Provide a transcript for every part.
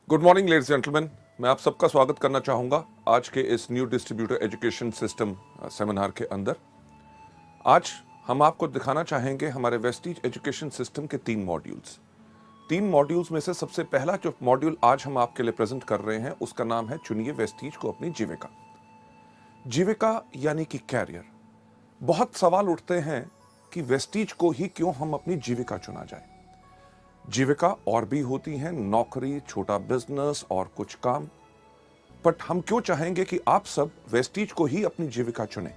Good morning ladies gentleman, मैं आप सबका स्वागत करना चाहूँगा आज के इस new distributor education system seminar के अंदर। आज हम आपको दिखाना चाहेंगे हमारे वेस्टीज एजुकेशन सिस्टम के 3 मॉड्यूल्स में से सबसे पहला जो मॉड्यूल आज हम आपके लिए प्रेजेंट कर रहे हैं उसका नाम है चुनिए वेस्टीज को अपनी जीविका। जीविका यानी कि कैरियर। बहुत सवाल उठते हैं कि वेस्टीज को ही क्यों हम अपनी जीविका चुना जाए। जीविका और भी होती हैं, नौकरी, छोटा बिजनेस और कुछ काम, बट हम क्यों चाहेंगे कि आप सब वेस्टीज को ही अपनी जीविका चुनें।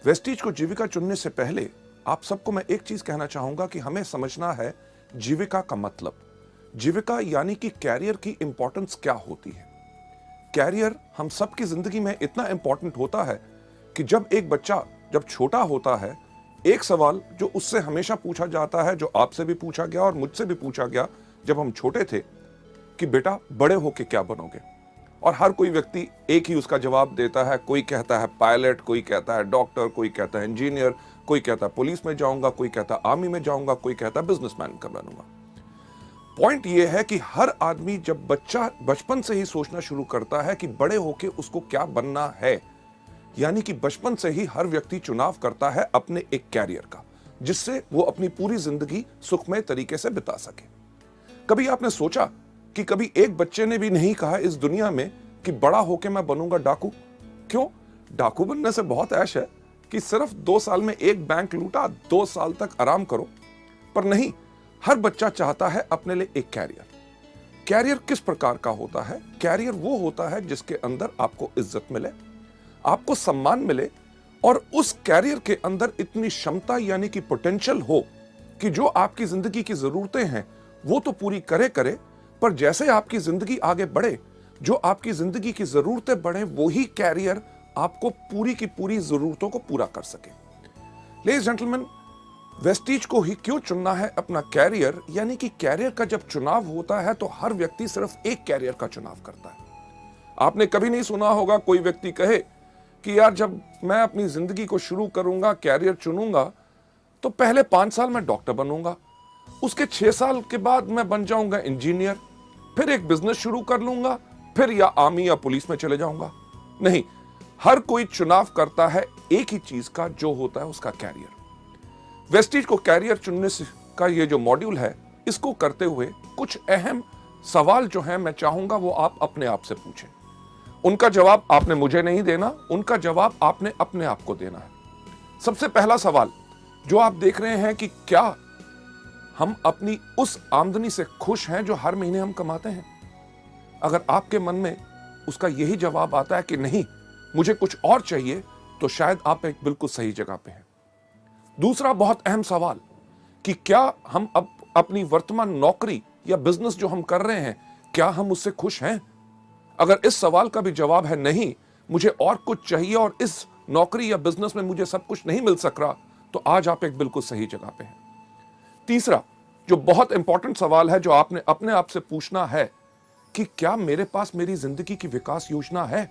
वेस्टीज को जीविका चुनने से पहले आप सबको मैं एक चीज कहना चाहूंगा कि हमें समझना है जीविका का मतलब। जीविका यानी कि कैरियर की इंपॉर्टेंस क्या होती है। कैरियर हम सबकी जिंदगी में इतना इंपॉर्टेंट होता है कि जब एक बच्चा जब छोटा होता है, एक सवाल जो उससे हमेशा पूछा जाता है, जो आपसे भी पूछा गया और मुझसे भी पूछा गया जब हम छोटे थे, कि बेटा बड़े होके क्या बनोगे। और हर कोई व्यक्ति एक ही उसका जवाब देता है। कोई कहता है पायलट, कोई कहता है डॉक्टर, कोई कहता है इंजीनियर, कोई कहता है पुलिस में जाऊंगा, कोई कहता है आर्मी में जाऊंगा, कोई कहता है बिजनेसमैन का बनूंगा। पॉइंट यह है कि हर आदमी जब बच्चा बचपन से ही सोचना शुरू करता है कि बड़े होके उसको क्या बनना है, यानी कि बचपन से ही हर व्यक्ति चुनाव करता है अपने एक कैरियर का, जिससे वो अपनी पूरी जिंदगी सुखमय तरीके से बिता सके। कभी आपने सोचा कि कभी एक बच्चे ने भी नहीं कहा इस दुनिया में कि बड़ा होके मैं बनूंगा डाकू। क्यों? डाकू बनने से बहुत ऐश है कि सिर्फ 2 साल में एक बैंक लूटा, 2 साल तक आराम करो। पर नहीं, हर बच्चा चाहता है अपने लिए एक कैरियर। कैरियर किस प्रकार का होता है? कैरियर वो होता है जिसके अंदर आपको इज्जत मिले, आपको सम्मान मिले, और उस कैरियर के अंदर इतनी क्षमता यानी कि पोटेंशियल हो कि जो आपकी जिंदगी की जरूरतें हैं वो तो पूरी करे, पर जैसे आपकी जिंदगी आगे बढ़े, जो आपकी जिंदगी की जरूरतें बढ़े, वो ही कैरियर आपको पूरी की पूरी जरूरतों को पूरा कर सके। लेडीज जेंटलमैन, वेस्टीज को ही क्यों चुनना है अपना कैरियर, यानी कि कैरियर का जब चुनाव होता है तो हर व्यक्ति सिर्फ एक कैरियर का चुनाव करता है। आपने कभी नहीं सुना होगा कोई व्यक्ति कहे कि यार जब मैं अपनी जिंदगी को शुरू करूंगा, कैरियर चुनूंगा, तो पहले 5 साल मैं डॉक्टर बनूंगा, उसके 6 साल के बाद मैं बन जाऊंगा इंजीनियर, फिर एक बिजनेस शुरू कर लूंगा, फिर या आर्मी या पुलिस में चले जाऊंगा। नहीं, हर कोई चुनाव करता है एक ही चीज का, जो होता है उसका कैरियर। वेस्टीज को कैरियर चुनने का ये जो मॉड्यूल है, इसको करते हुए कुछ अहम सवाल जो है मैं चाहूंगा वो आप अपने आप से पूछें। उनका जवाब आपने मुझे नहीं देना, उनका जवाब आपने अपने आप को देना है। सबसे पहला सवाल जो आप देख रहे हैं कि क्या हम अपनी उस आमदनी से खुश हैं जो हर महीने हम कमाते हैं? अगर आपके मन में उसका यही जवाब आता है कि नहीं, मुझे कुछ और चाहिए, तो शायद आप एक बिल्कुल सही जगह पे हैं। दूसरा बहुत अहम सवाल कि क्या हम अब अपनी वर्तमान नौकरी या बिजनेस जो हम कर रहे हैं, क्या हम उससे खुश हैं? अगर इस सवाल का भी जवाब है नहीं, मुझे और कुछ चाहिए और इस नौकरी या बिजनेस में मुझे सब कुछ नहीं मिल सक रहा, तो आज आप एक बिल्कुल सही जगह पे हैं। तीसरा जो बहुत इंपॉर्टेंट सवाल है जो आपने अपने आप से पूछना है कि क्या मेरे पास मेरी जिंदगी की विकास योजना है?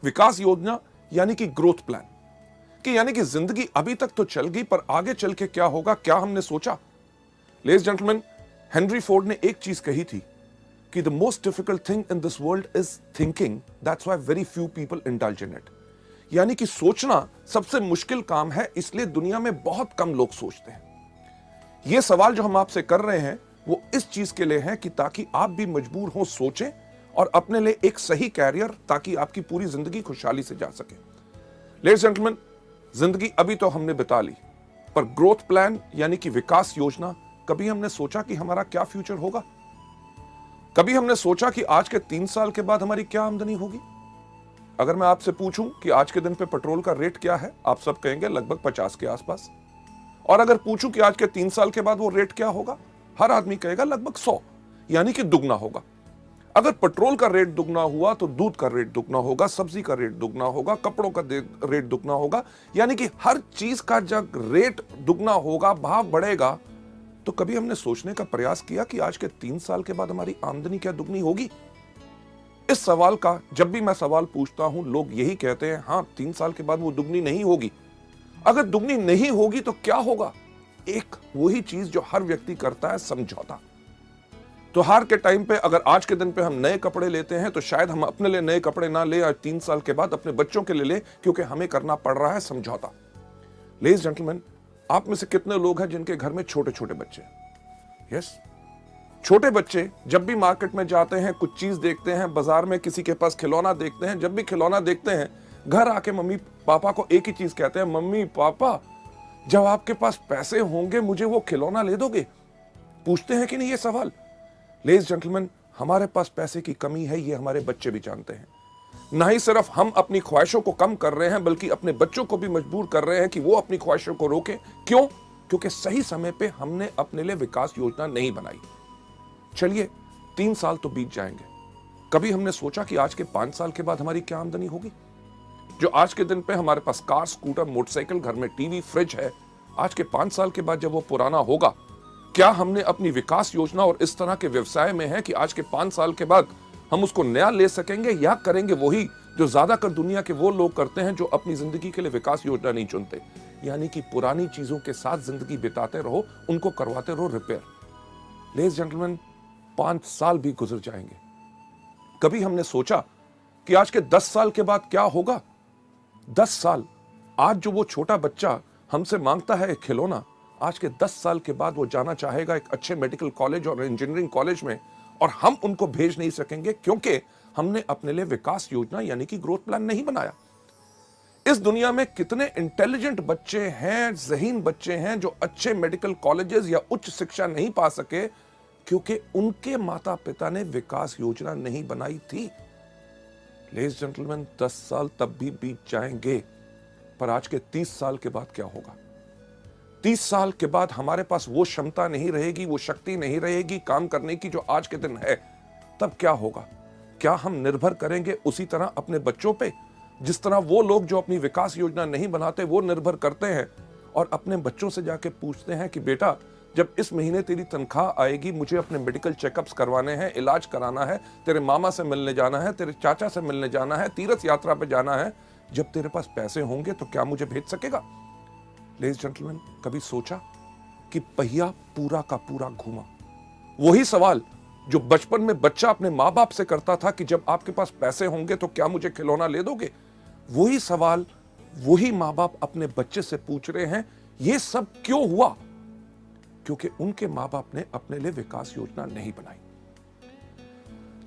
विकास योजना यानी कि ग्रोथ प्लान, कि यानी कि जिंदगी अभी तक तो चल गई, पर आगे चल के क्या होगा, क्या हमने सोचा? लेडीज जेंटलमैन, हेनरी फोर्ड ने एक चीज कही थी कि the most difficult thing in this world is thinking, that's why very few people indulge in it। यानी कि सोचना सबसे मुश्किल काम है, इसलिए दुनिया में बहुत कम लोग सोचते हैं। यह सवाल जो हम आपसे कर रहे हैं वो इस चीज के लिए है कि ताकि आप भी मजबूर हो सोचें और अपने लिए एक सही कैरियर, ताकि आपकी पूरी जिंदगी खुशहाली से जा सके। लेडीज जेंटलमैन, जिंदगी अभी तो हमने बिता ली, पर ग्रोथ प्लान यानी कि विकास योजना, कभी हमने सोचा कि हमारा क्या फ्यूचर होगा? कभी हमने सोचा कि आज के 3 साल के बाद हमारी क्या आमदनी होगी? अगर मैं आपसे पूछूं कि आज के दिन पे पेट्रोल का रेट क्या है, आप सब कहेंगे लगभग 50 के आसपास। और अगर पूछूं कि आज के 3 साल के बाद वो रेट क्या होगा, हर आदमी कहेगा लगभग 100, यानी कि दुगना होगा। अगर पेट्रोल का रेट दुगना हुआ तो दूध का रेट दुगना होगा, सब्जी का रेट दुगना होगा, कपड़ों का रेट दुगना होगा, यानी कि हर चीज का जब रेट दुगना होगा, भाव बढ़ेगा, तो कभी हमने सोचने का प्रयास किया कि आज के 3 साल के बाद हमारी आमदनी क्या दुगनी होगी? इस सवाल का जब भी मैं सवाल पूछता हूं, लोग यही कहते हैं, हां 3 साल के बाद वो दुगनी नहीं होगी। अगर दुगनी नहीं होगी तो क्या होगा? एक वही चीज जो हर व्यक्ति करता है, समझौता। त्योहार के टाइम पे अगर आज के दिन पे हम नए कपड़े लेते हैं तो शायद हम अपने लिए नए कपड़े ना ले, आज 3 साल के बाद अपने बच्चों के लिए ले, क्योंकि हमें करना पड़ रहा है समझौता। लेडीज जेंटलमैन, आप में से कितने लोग हैं जिनके घर में छोटे छोटे बच्चे हैं? यस, छोटे बच्चे जब भी मार्केट में जाते हैं, कुछ चीज देखते हैं, बाजार में किसी के पास खिलौना देखते हैं, जब भी खिलौना देखते हैं घर आके मम्मी पापा को एक ही चीज कहते हैं, मम्मी पापा जब आपके पास पैसे होंगे मुझे वो खिलौना ले दोगे? पूछते हैं कि नहीं ये सवाल? लेडीज जेंटलमैन, हमारे पास पैसे की कमी है, ये हमारे बच्चे भी जानते हैं। ना ही सिर्फ हम अपनी ख्वाहिशों को कम कर रहे हैं, बल्कि अपने बच्चों को भी मजबूर कर रहे हैं कि वो अपनी ख्वाहिशों को रोकें। क्यों? क्योंकि सही समय पे हमने अपने लिए विकास योजना नहीं बनाई। चलिए 3 साल तो बीत जाएंगे, कभी हमने सोचा कि आज के 5 साल के बाद हमारी क्या आमदनी होगी? जो आज के दिन पे हमारे पास कार, स्कूटर, मोटरसाइकिल, घर में टीवी, फ्रिज है, आज के 5 साल के बाद जब वो पुराना होगा, क्या हमने अपनी विकास योजना और इस तरह के व्यवसाय में है कि आज के 5 साल के बाद हम उसको नया ले सकेंगे, या करेंगे वही जो ज्यादातर दुनिया के वो लोग करते हैं जो अपनी जिंदगी के लिए विकास योजना नहीं चुनते, यानी कि पुरानी चीजों के साथ जिंदगी बिताते रहो, उनको करवाते रहो रिपेयर। लेडीज जेंटलमैन, 5 साल भी गुजर जाएंगे, कभी हमने सोचा कि आज के 10 साल के बाद क्या होगा? 10 साल, आज जो वो छोटा बच्चा हमसे मांगता है एक खिलौना, आज के 10 साल के बाद वो जाना चाहेगा एक अच्छे मेडिकल कॉलेज और इंजीनियरिंग कॉलेज में, और हम उनको भेज नहीं सकेंगे क्योंकि हमने अपने लिए विकास योजना यानी कि ग्रोथ प्लान नहीं बनाया। इस दुनिया में कितने इंटेलिजेंट बच्चे हैं, ज़हीन बच्चे हैं जो अच्छे मेडिकल कॉलेजेस या उच्च शिक्षा नहीं पा सके क्योंकि उनके माता पिता ने विकास योजना नहीं बनाई थी। लेडीज जेंटलमैन, 10 साल तब भी बीत जाएंगे, पर आज के 30 साल के बाद क्या होगा? 30 साल के बाद हमारे पास वो क्षमता नहीं रहेगी, वो शक्ति नहीं रहेगी काम करने की जो आज के दिन है। तब क्या होगा? क्या हम निर्भर करेंगे उसी तरह अपने बच्चों पे, जिस तरह वो लोग जो अपनी विकास योजना नहीं बनाते वो निर्भर करते हैं और अपने बच्चों से जाके पूछते हैं कि बेटा जब इस महीने तेरी तनख्वाह आएगी, मुझे अपने मेडिकल चेकअप्स करवाने हैं, इलाज कराना है, तेरे मामा से मिलने जाना है, तेरे चाचा से मिलने जाना है, तीर्थ यात्रा पे जाना है, जब तेरे पास पैसे होंगे तो क्या मुझे भेज सकेगा? लेडीज जेंटलमैन, कभी सोचा कि पहिया पूरा का पूरा घूमा? वही सवाल जो बचपन में बच्चा अपने माँ बाप से करता था कि जब आपके पास पैसे होंगे तो क्या मुझे खिलौना ले दोगे, वही सवाल वही माँ बाप अपने बच्चे से पूछ रहे हैं। ये सब क्यों हुआ? क्योंकि उनके माँ बाप ने अपने लिए विकास योजना नहीं बनाई।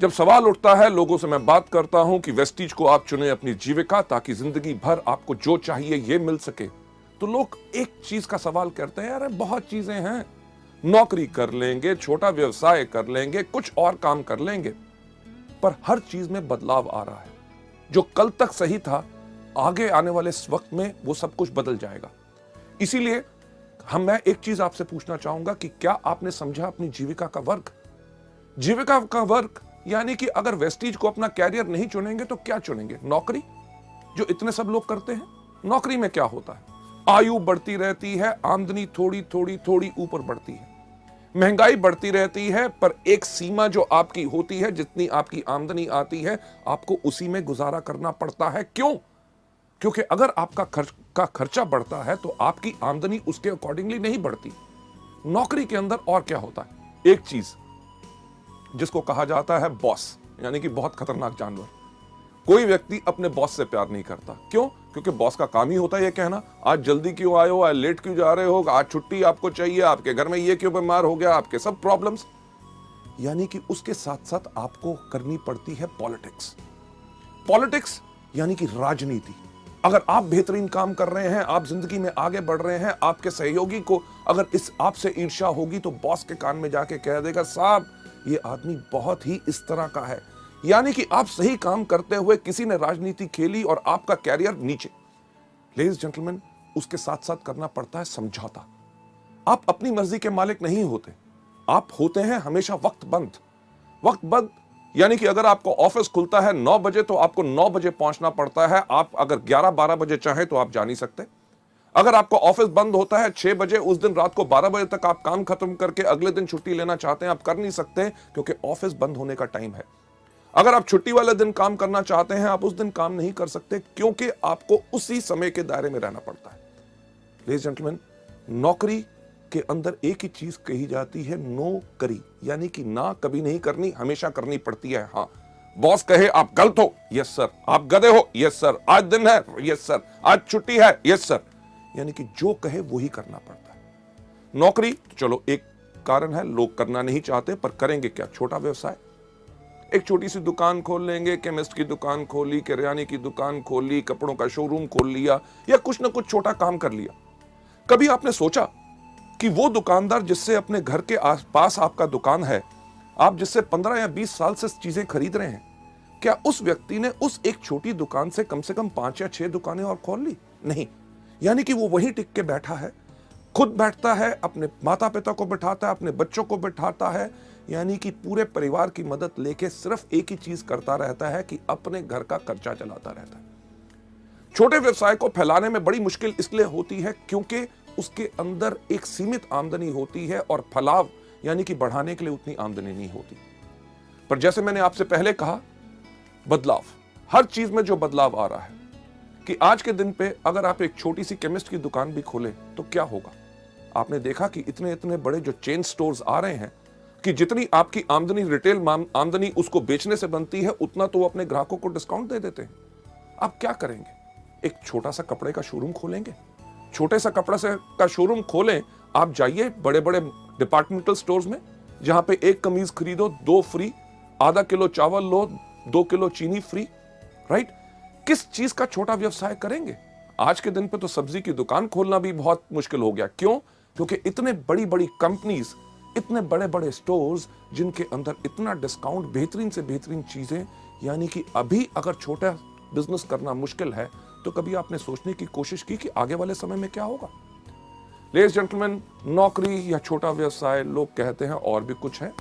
जब सवाल उठता है, लोगों से मैं बात करता हूं कि वेस्टीज को आप चुने अपनी जीविका ताकि जिंदगी भर आपको जो चाहिए ये मिल सके, तो लोग एक चीज का सवाल करते हैं, अरे बहुत चीजें हैं, नौकरी कर लेंगे, छोटा व्यवसाय कर लेंगे, कुछ और काम कर लेंगे, पर हर चीज में बदलाव आ रहा है। जो कल तक सही था, आगे आने वाले इस वक्त में वो सब कुछ बदल जाएगा। इसीलिए मैं एक चीज आपसे पूछना चाहूंगा कि क्या आपने समझा अपनी जीविका का वर्ग? जीविका का वर्ग यानी कि अगर वेस्टीज को अपना कैरियर नहीं चुनेंगे तो क्या चुनेंगे? नौकरी, जो इतने सब लोग करते हैं। नौकरी में क्या होता है? आयु बढ़ती रहती है, आमदनी थोड़ी थोड़ी थोड़ी ऊपर बढ़ती है, महंगाई बढ़ती रहती है, पर एक सीमा जो आपकी होती है, जितनी आपकी आमदनी आती है आपको उसी में गुजारा करना पड़ता है। क्यों? क्योंकि अगर आपका खर्चा बढ़ता है तो आपकी आमदनी उसके अकॉर्डिंगली नहीं बढ़ती। नौकरी के अंदर और क्या होता है? एक चीज जिसको कहा जाता है बॉस, यानी कि बहुत खतरनाक जानवर। कोई व्यक्ति अपने बॉस से प्यार नहीं करता। क्यों? क्योंकि बॉस का काम ही होता है ये कहना, आज जल्दी क्यों आए हो, आज लेट क्यों जा रहे हो, आज छुट्टी आपको चाहिए, आपके घर में ये क्यों बीमार हो गया, आपके सब प्रॉब्लम्स। यानी कि उसके साथ साथ आपको करनी पड़ती है पॉलिटिक्स। पॉलिटिक्स यानी कि राजनीति। अगर आप बेहतरीन काम कर रहे हैं, आप जिंदगी में आगे बढ़ रहे हैं, आपके सहयोगी को अगर इस आपसे ईर्ष्या होगी तो बॉस के कान में जाके कह देगा, साहब ये आदमी बहुत ही इस तरह का है। यानी कि आप सही काम करते हुए किसी ने राजनीति खेली और आपका कैरियर नीचे। लेडीज जेंटलमैन, उसके साथ साथ करना पड़ता है समझौता। आप अपनी मर्जी के मालिक नहीं होते, आप होते हैं हमेशा वक्त बंद। वक्त बंद यानी कि अगर आपको ऑफिस खुलता है 9 बजे तो आपको 9 बजे पहुंचना पड़ता है। आप अगर 11-12 बजे चाहें तो आप जा नहीं सकते। अगर आपका ऑफिस बंद होता है 6 बजे, उस दिन रात को 12 बजे तक आप काम खत्म करके अगले दिन छुट्टी लेना चाहते हैं, आप कर नहीं सकते क्योंकि ऑफिस बंद होने का टाइम है। अगर आप छुट्टी वाले दिन काम करना चाहते हैं, आप उस दिन काम नहीं कर सकते क्योंकि आपको उसी समय के दायरे में रहना पड़ता है। लेडीज जेंटलमैन, नौकरी के अंदर एक ही चीज कही जाती है, नो करी, यानी कि ना कभी नहीं करनी, हमेशा करनी पड़ती है। हाँ, बॉस कहे आप गलत हो, यस सर, आप गधे हो, यस सर, आज दिन है, यस सर, आज छुट्टी है, यस सर, यानी कि जो कहे वो ही करना पड़ता है। नौकरी चलो एक कारण है, लोग करना नहीं चाहते, पर करेंगे क्या? छोटा व्यवसाय, एक छोटी सी दुकान खोल लेंगे, केमिस्ट की दुकान खोली, किराने की दुकान खोली, कपड़ों का शोरूम खोल लिया, या कुछ ना कुछ छोटा काम कर लिया। कभी आपने सोचा कि वो दुकानदार जिससे अपने घर के आसपास आपका दुकान है, आप जिससे 15 या 20 साल से चीजें खरीद रहे हैं, क्या उस व्यक्ति ने उस एक छोटी दुकान से कम 5 या 6 दुकानें और खोल ली? नहीं, यानी कि वो वहीं टिक के बैठा है, खुद बैठता है, अपने माता पिता को बिठाता है, अपने बच्चों को बिठाता है, यानी कि पूरे परिवार की मदद लेके सिर्फ एक ही चीज करता रहता है कि अपने घर का खर्चा चलाता रहता है। छोटे व्यवसाय को फैलाने में बड़ी मुश्किल इसलिए होती है क्योंकि उसके अंदर एक सीमित आमदनी होती है और फलाव यानी कि बढ़ाने के लिए उतनी आमदनी नहीं होती। पर जैसे मैंने आपसे पहले कहा, बदलाव, हर चीज में जो बदलाव आ रहा है कि आज के दिन पे अगर आप एक छोटी सी केमिस्ट की दुकान भी खोलें तो क्या होगा? आपने देखा कि इतने इतने बड़े जो चेन स्टोर्स आ रहे हैं कि जितनी आपकी आमदनी, रिटेल आमदनी उसको बेचने से बनती है, उतना तो वो अपने ग्राहकों को डिस्काउंट दे देते हैं। आप क्या करेंगे? एक छोटा सा कपड़े का शोरूम खोलेंगे? छोटे सा कपड़ा से का शोरूम खोलें, आप जाइए बड़े बड़े डिपार्टमेंटल स्टोर्स में, जहां पे एक कमीज खरीदो 2 फ्री, आधा किलो चावल लो 2 किलो चीनी फ्री, राइट? किस चीज का छोटा व्यवसाय करेंगे? आज के दिन पे तो सब्जी की दुकान खोलना भी बहुत मुश्किल हो गया। क्यों? क्योंकि इतने बड़ी बड़ी कंपनीज, इतने बड़े बड़े स्टोर्स जिनके अंदर इतना डिस्काउंट, बेहतरीन से बेहतरीन चीजें, यानी कि अभी अगर छोटा बिजनेस करना मुश्किल है तो कभी आपने सोचने की कोशिश की कि आगे वाले समय में क्या होगा? लेडीज जेंटलमैन, नौकरी या छोटा व्यवसाय, लोग कहते हैं और भी कुछ है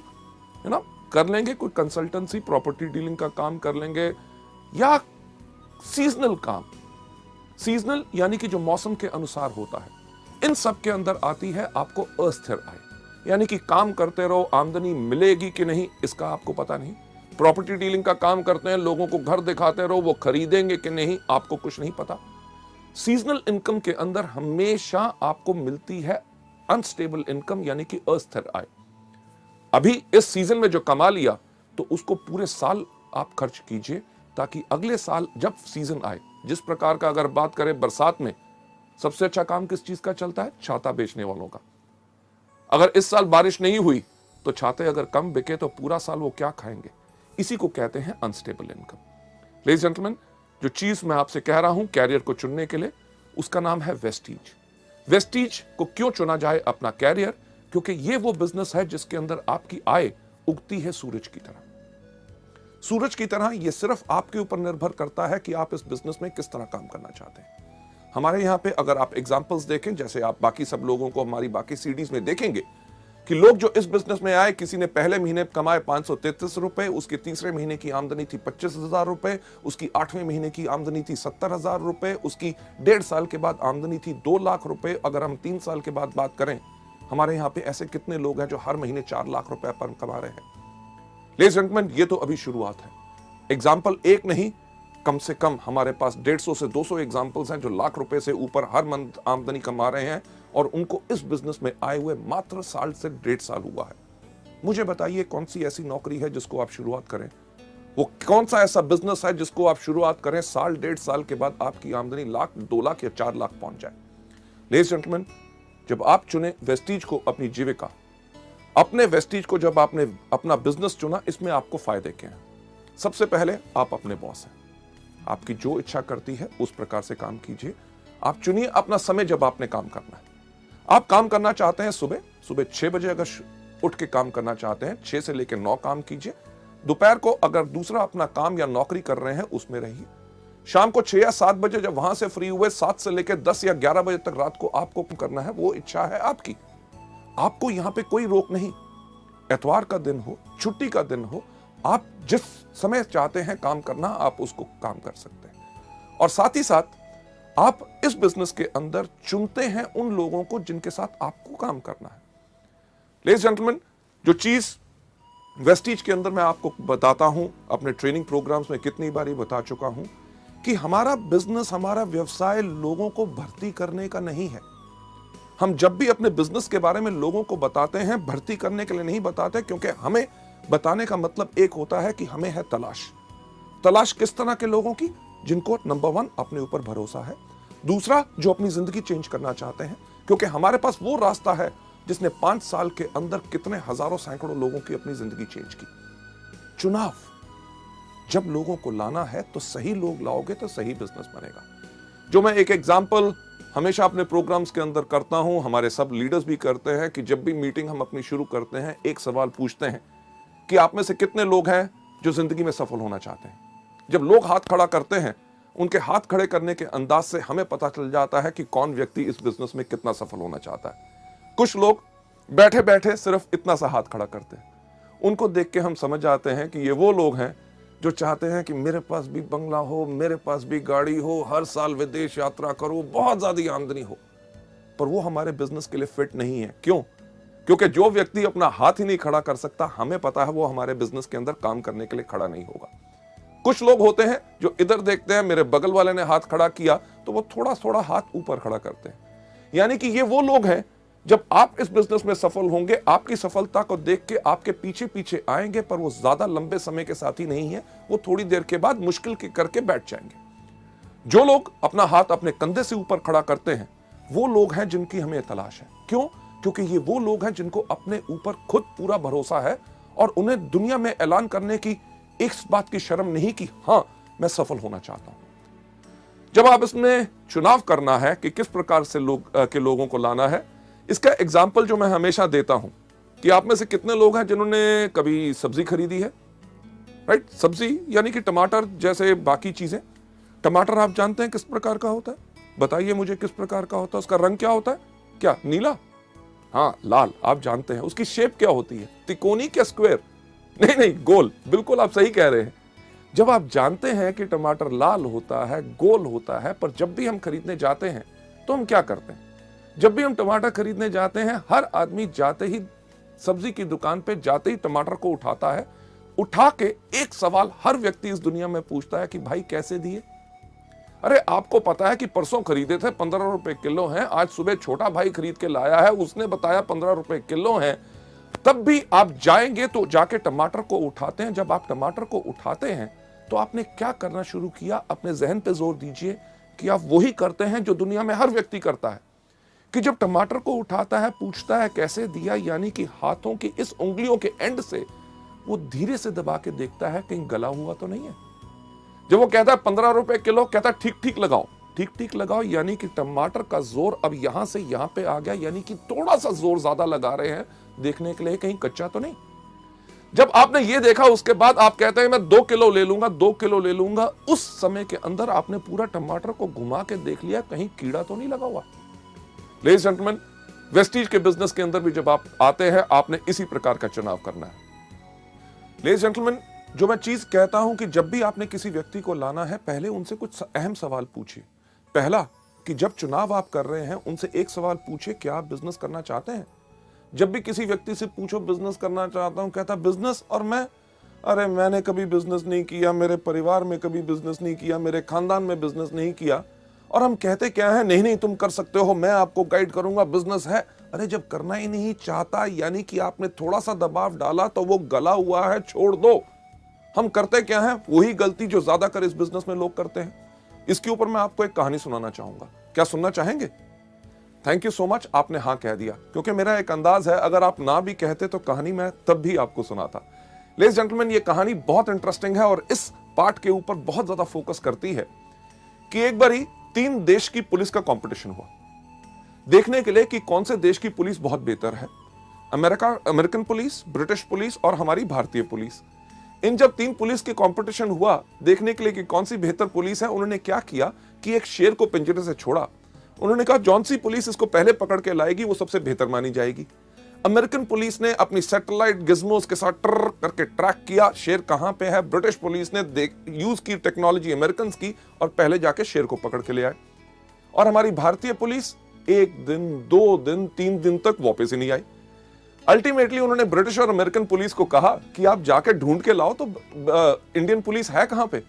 ना, कर लेंगे, कोई कंसल्टेंसी, प्रॉपर्टी डीलिंग का काम कर लेंगे, या सीजनल काम। सीजनल यानी कि जो मौसम के अनुसार होता है। इन सब के अंदर आती है आपको अस्थिर आय, यानी कि काम करते रहो, आमदनी मिलेगी कि नहीं इसका आपको पता नहीं। प्रॉपर्टी डीलिंग का काम करते हैं, लोगों को घर दिखाते रहो, वो खरीदेंगे कि नहीं आपको कुछ नहीं पता। सीजनल इनकम के अंदर हमेशा आपको मिलती है अनस्टेबल इनकम, यानी कि अस्थिर आय। अभी इस सीजन में जो कमा लिया तो उसको पूरे साल आप खर्च कीजिए, ताकि अगले साल जब सीजन आए, जिस प्रकार का अगर बात करें बरसात में, सबसे अच्छा काम किस चीज का चलता है? छाता बेचने वालों का। अगर इस साल बारिश नहीं हुई तो छाते अगर कम बिके तो पूरा साल वो क्या खाएंगे? इसी को कहते हैं अनस्टेबल इनकम। लेडीज जेंटलमैन, जो चीज मैं आपसे कह रहा हूं कैरियर को चुनने के लिए, उसका नाम है वेस्टीज। वेस्टीज को क्यों चुना जाए अपना कैरियर? क्योंकि ये वो बिजनेस है जिसके अंदर आपकी आय उगती है सूरज की तरह। सूरज की तरह ये सिर्फ आपके ऊपर निर्भर करता है कि आप इस बिजनेस में किस तरह काम करना चाहते हैं। हमारे यहाँ पे अगर आप एग्जाम्पल्स देखें, जैसे आप बाकी सब लोगों को हमारी बाकी सीडीज में देखेंगे कि लोग जो इस बिजनेस में आए, किसी ने पहले महीने कमाए 533 रुपए, उसके तीसरे महीने की आमदनी थी 25,000 रुपए, उसकी 8वें महीने की आमदनी थी 70,000 रुपए, उसकी 1.5 साल के बाद आमदनी थी 2 लाख रुपए। अगर हम 3 साल के बाद बात करें, हमारे यहाँ पे ऐसे कितने लोग हैं जो हर महीने 4 लाख रुपए पर कमा रहे हैं। लेडीज एंड जेंटलमैन, ये तो अभी शुरुआत है। एग्जाम्पल एक नहीं, कम से कम हमारे पास 150 से 200 एग्जाम्पल्स हैं जो लाख रुपए से ऊपर हर मंथ आमदनी कमा रहे हैं, और उनको इस बिजनेस में आए हुए मात्र साल से 1.5 साल हुआ है। मुझे बताइए कौन सी ऐसी नौकरी है जिसको आप शुरुआत करें, वो कौन सा ऐसा बिजनेस है जिसको आप शुरुआत करें, साल 1.5 साल के बाद आपकी आमदनी लाख, 2 लाख या 4 लाख पहुंच जाए। लेडीज जेंटलमैन, जब आप चुने वेस्टीज को अपनी जीविका, अपने वेस्टीज को जब आपने अपना बिजनेस चुना, इसमें आपको फायदे क्या हैं? सबसे पहले आप अपने बॉस हैं, आपकी जो इच्छा करती है उस प्रकार से काम कीजिए। आप चुनिए अपना समय जब आपने काम करना है। आप काम करना चाहते हैं सुबह 6 बजे, अगर उठ के काम करना चाहते हैं 6 से लेकर 9 काम कीजिए। दोपहर को अगर दूसरा अपना काम या नौकरी कर रहे हैं उसमें रहिए। शाम को 6 या 7 बजे जब वहां से फ्री हुए, 7 से लेकर 10 या 11 बजे तक रात को आपको करना है, वो इच्छा है आपकी। आपको यहां पे कोई रोक नहीं। एतवार का दिन हो, छुट्टी का दिन हो, आप जिस समय चाहते हैं काम करना, आप उसको काम कर सकते हैं। और साथ ही साथ आप इस बिजनेस के अंदर चुनते हैं उन लोगों को जिनके साथ आपको काम करना है। लेडीज जेंटलमैन, जो चीज वेस्टीज के अंदर मैं आपको बताता हूं, अपने ट्रेनिंग प्रोग्राम्स में कितनी बार बता चुका हूं कि हमारा बिजनेस, हमारा व्यवसाय लोगों को भर्ती करने का नहीं है। हम जब भी अपने बिजनेस के बारे में लोगों को बताते हैं, भर्ती करने के लिए नहीं बताते, क्योंकि हमें बताने का मतलब एक होता है कि हमें है तलाश किस तरह के लोगों की, जिनको नंबर 1 अपने ऊपर भरोसा है, दूसरा जो अपनी जिंदगी चेंज करना चाहते हैं, क्योंकि हमारे पास वो रास्ता है जिसने 5 साल के अंदर कितने हजारों सैकड़ों लोगों की अपनी जिंदगी चेंज की। चुनाव, जब लोगों को लाना है तो सही लोग लाओगे तो सही बिजनेस बनेगा। जो मैं एक एग्जाम्पल हमेशा अपने प्रोग्राम्स के अंदर करता हूं, हमारे सब लीडर्स भी करते हैं, कि जब भी मीटिंग हम अपनी शुरू करते हैं एक सवाल पूछते हैं कि आप में से कितने लोग हैं जो जिंदगी में सफल होना चाहते हैं। जब लोग हाथ खड़ा करते हैं, उनके हाथ खड़े करने के अंदाज से हमें पता चल जाता है कि कौन व्यक्ति इस बिजनेस में कितना सफल होना चाहता है। कुछ लोग बैठे बैठे सिर्फ इतना सा हाथ खड़ा करते हैं, उनको देख के हम समझ जाते हैं कि ये वो लोग हैं जो चाहते हैं कि मेरे पास भी बंगला हो, मेरे पास भी गाड़ी हो, हर साल विदेश यात्रा करो, बहुत ज्यादा आमदनी हो। पर वो हमारे बिजनेस के लिए फिट नहीं है। क्यों? क्योंकि जो व्यक्ति अपना हाथ ही नहीं खड़ा कर सकता, हमें पता है वो हमारे बिजनेस के अंदर काम करने के लिए खड़ा नहीं होगा। कुछ लोग होते हैं जो इधर देखते हैं, मेरे बगल वाले ने हाथ खड़ा किया तो वो थोड़ा थोड़ा हाथ ऊपर खड़ा करते हैं। यानी कि ये वो लोग हैं, जब आप इस बिजनेस में सफल होंगे, आपकी सफलता को देख के आपके पीछे पीछे आएंगे, पर वो ज्यादा लंबे समय के साथी नहीं है, वो थोड़ी देर के बाद मुश्किल के करके बैठ जाएंगे। जो लोग अपना हाथ अपने कंधे से ऊपर खड़ा करते हैं, वो लोग हैं जिनकी हमें तलाश है। क्यों? क्योंकि ये वो लोग हैं जिनको अपने ऊपर खुद पूरा भरोसा है और उन्हें दुनिया में ऐलान करने की इस बात की शर्म नहीं कि हाँ, मैं सफल होना चाहता हूं। जब आप इसमें चुनाव करना है कि किस प्रकार से लोगों को लाना है, इसका एग्जाम्पल जो मैं हमेशा देता हूं कि आप में से कितने लोग हैं जिन्होंने कभी सब्जी खरीदी है, राइट? सब्जी यानी कि टमाटर जैसे बाकी चीजें। टमाटर आप जानते हैं किस प्रकार का होता है? बताइए मुझे, किस प्रकार का होता है? उसका रंग क्या होता है? क्या नीला? हाँ, लाल। आप जानते हैं उसकी शेप क्या होती है? त्रिकोणी क्या स्क्वायर? नहीं, गोल। बिल्कुल आप सही कह रहे हैं। जब आप जानते हैं कि टमाटर लाल होता है, गोल होता है, पर जब भी हम खरीदने जाते हैं तो हम क्या करते हैं? जब भी हम टमाटर खरीदने जाते हैं, हर आदमी जाते ही सब्जी की दुकान पे जाते ही टमाटर को उठाता है। उठा के एक सवाल हर व्यक्ति इस दुनिया में पूछता है कि भाई कैसे दिए? अरे आपको पता है कि परसों खरीदे थे 15 रुपए किलो हैं, आज सुबह छोटा भाई खरीद के लाया है, उसने बताया 15 रुपए किलो हैं। तब भी आप जाएंगे तो जाके टमाटर को उठाते हैं। जब आप टमाटर को उठाते हैं तो आपने क्या करना शुरू किया? अपने जहन पे जोर दीजिए कि आप वही करते हैं जो दुनिया में हर व्यक्ति करता है, कि जब टमाटर को उठाता है, पूछता है कैसे दिया, यानी कि हाथों की इस उंगलियों के एंड से वो धीरे से दबा के देखता है कहीं गला हुआ तो नहीं है। जब वो कहता है 15 रुपए किलो, कहता है ठीक ठीक लगाओ, ठीक ठीक लगाओ, यानी कि टमाटर का जोर अब यहां से यहां पे आ गया, यानी कि थोड़ा सा जोर ज्यादा लगा रहे हैं देखने के लिए कहीं कच्चा तो नहीं। जब आपने ये देखा, उसके बाद आप कहते हैं मैं 2 किलो ले लूंगा, 2 किलो ले लूंगा। उस समय के अंदर आपने पूरा टमाटर को घुमा के देख लिया कहीं कीड़ा तो नहीं लगा हुआ। लेडीज जेंटलमैन, वेस्टीज के बिजनेस के अंदर भी जब आप आते हैं, आपने इसी प्रकार का चुनाव करना है। लेडीज जेंटलमैन, जो मैं चीज कहता हूं कि जब भी आपने किसी व्यक्ति को लाना है, पहले उनसे कुछ अहम सवाल पूछिए। पहला, कि जब चुनाव आप कर रहे हैं, उनसे एक सवाल पूछिए, क्या आप बिजनेस करना चाहते हैं? जब भी किसी व्यक्ति से पूछो बिजनेस करना चाहता हूं, कहता बिजनेस और मैं, अरे मैंने कभी बिजनेस नहीं किया, मेरे परिवार में कभी बिजनेस नहीं किया, मेरे खानदान में बिजनेस नहीं किया। और हम कहते क्या है? नहीं तुम कर सकते हो, मैं आपको गाइड करूंगा, बिजनेस है। अरे जब करना ही नहीं चाहता, यानी कि आपने थोड़ा सा दबाव डाला तो वो गला हुआ है, छोड़ दो। हम करते क्या है? वही गलती जो ज्यादातर इस बिजनेस में लोग करते हैं। इसके ऊपर मैं आपको एक कहानी सुनाना चाहूंगा। क्या सुनना चाहेंगे? थैंक यू सो मच, आपने हाँ कह दिया, क्योंकि मेरा एक अंदाज है अगर आप ना भी कहते तो कहानी मैं तब भी आपको सुनाता। लेडीज जेंटलमैन, ये कहानी बहुत इंटरेस्टिंग है और इस पार्ट के ऊपर बहुत ज्यादा फोकस करती है कि एक बार ही 3 देश की पुलिस का कंपटीशन हुआ, देखने के लिए कि कौन से देश की पुलिस बहुत बेहतर है। अमेरिकन पुलिस, ब्रिटिश पुलिस और हमारी भारतीय पुलिस। इन जब 3 पुलिस के कंपटीशन हुआ देखने के लिए कि कौन सी बेहतर पुलिस है, उन्होंने क्या किया कि एक शेर को पिंजरे से छोड़ा। उन्होंने कहा जौन सी पुलिस इसको पहले पकड़ के लाएगी वो सबसे बेहतर मानी जाएगी। अमेरिकन पुलिस ने अपनी सैटेलाइट गिज्मोस के साथ ट्र करके ट्रैक किया शेर कहां पे है। ब्रिटिश पुलिस ने यूज की टेक्नोलॉजी अमेरिकन की और पहले जाके शेर को पकड़ के ले आए। और हमारी भारतीय पुलिस 1 दिन, 2 दिन, 3 दिन तक वापस ही नहीं आई। अल्टीमेटली उन्होंने ब्रिटिश और अमेरिकन पुलिस को कहा कि आप जाके ढूंढ के लाओ तो इंडियन पुलिस है कहां पे।